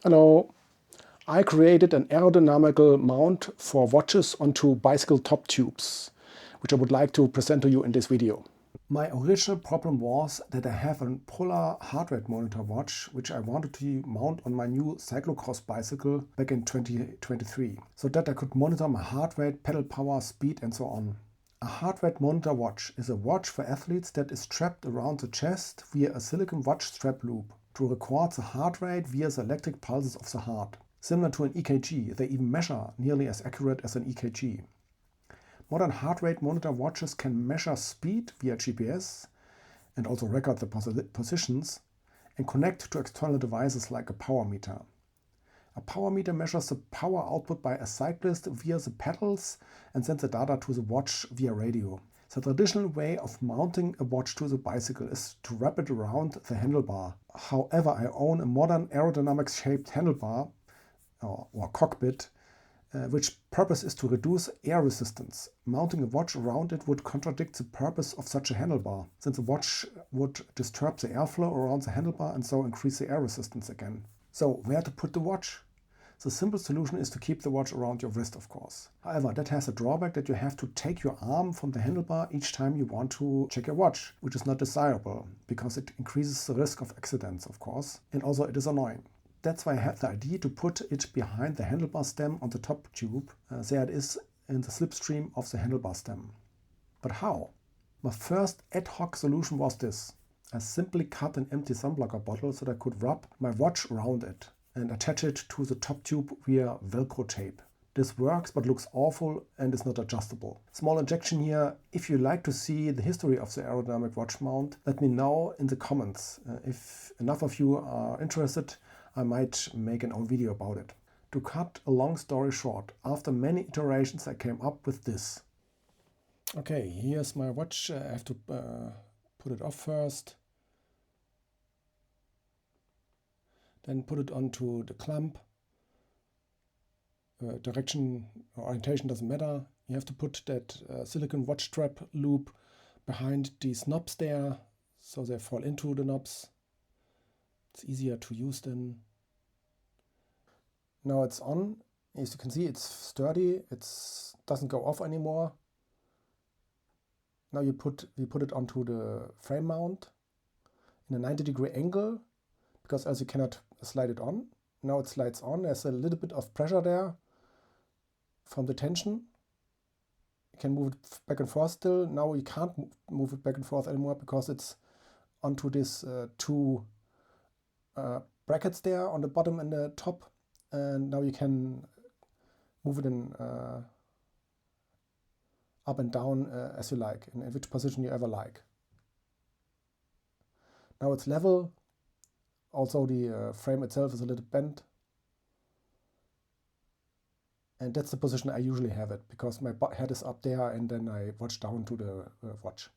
Hello. I created an aerodynamical mount for watches onto bicycle top tubes, which I would like to present to you in this video. My original problem was that I have a polar heart rate monitor watch, which I wanted to mount on my new cyclocross bicycle back in 2023, so that I could monitor my heart rate, pedal power, speed and so on. A heart rate monitor watch is a watch for athletes that is strapped around the chest via a silicone watch strap loop to record the heart rate via the electric pulses of the heart. Similar to an EKG, they even measure nearly as accurate as an EKG. Modern heart rate monitor watches can measure speed via GPS and also record the positions and connect to external devices like a power meter. A power meter measures the power output by a cyclist via the pedals and sends the data to the watch via radio. The traditional way of mounting a watch to the bicycle is to wrap it around the handlebar. However, I own a modern aerodynamic shaped handlebar or cockpit, which purpose is to reduce air resistance. Mounting a watch around it would contradict the purpose of such a handlebar, since the watch would disturb the airflow around the handlebar and so increase the air resistance again. So where to put the watch? The simple solution is to keep the watch around your wrist, of course. However, that has a drawback that you have to take your arm from the handlebar each time you want to check your watch, which is not desirable because it increases the risk of accidents, of course, and also it is annoying. That's why I had the idea to put it behind the handlebar stem on the top tube. There it is in the slipstream of the handlebar stem. But how? My first ad hoc solution was this. I simply cut an empty sunblocker bottle so that I could wrap my watch around it and attach it to the top tube via Velcro tape. This works but looks awful and is not adjustable. Small injection here. If you like to see the history of the aerodynamic watch mount, let me know in the comments. If enough of you are interested, I might make an own video about it. To cut a long story short, after many iterations I came up with this. Okay, here's my watch. I have to put it off first. Then put it onto the clamp. Direction or orientation doesn't matter. You have to put that silicone watch strap loop behind these knobs there, so they fall into the knobs. It's easier to use then. Now it's on. As you can see, it's sturdy. It doesn't go off anymore. Now we put it onto the frame mount in a 90-degree angle, because else you cannot slide it on. Now it slides on. There's a little bit of pressure there from the tension. You can move it back and forth still. Now you can't move it back and forth anymore because it's onto these two brackets there on the bottom and the top. And now you can move it in up and down as you like, in which position you ever like. Now it's level. Also the frame itself is a little bent. And that's the position I usually have it, because my head is up there and then I watch down to the watch.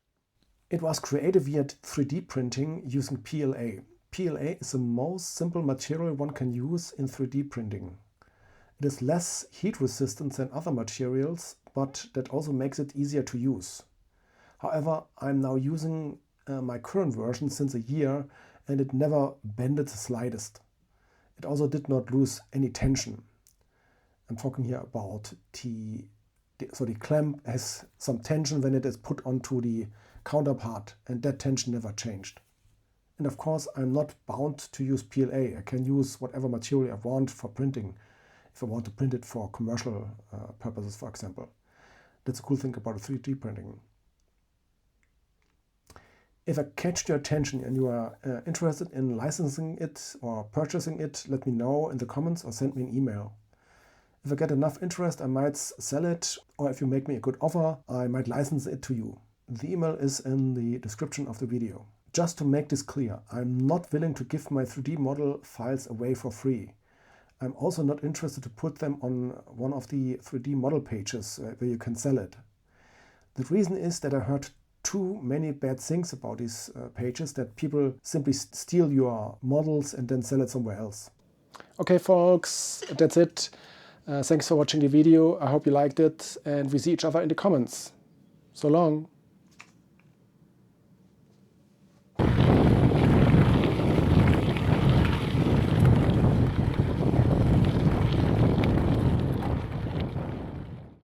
It was created via 3D printing using PLA. PLA is the most simple material one can use in 3D printing. It is less heat resistant than other materials, but that also makes it easier to use. However, I'm now using my current version since a year and it never bended the slightest. It also did not lose any tension. I'm talking here about the clamp has some tension when it is put onto the counterpart, and that tension never changed. And of course, I'm not bound to use PLA. I can use whatever material I want for printing, if I want to print it for commercial purposes, for example. That's a cool thing about 3D printing. If I catch your attention and you are interested in licensing it or purchasing it, let me know in the comments or send me an email. If I get enough interest, I might sell it, or if you make me a good offer, I might license it to you. The email is in the description of the video. Just to make this clear, I'm not willing to give my 3D model files away for free. I'm also not interested to put them on one of the 3D model pages where you can sell it. The reason is that I heard too many bad things about these pages, that people simply steal your models and then sell it somewhere else. Okay folks, that's it. Thanks for watching the video. I hope you liked it and we see each other in the comments. So long.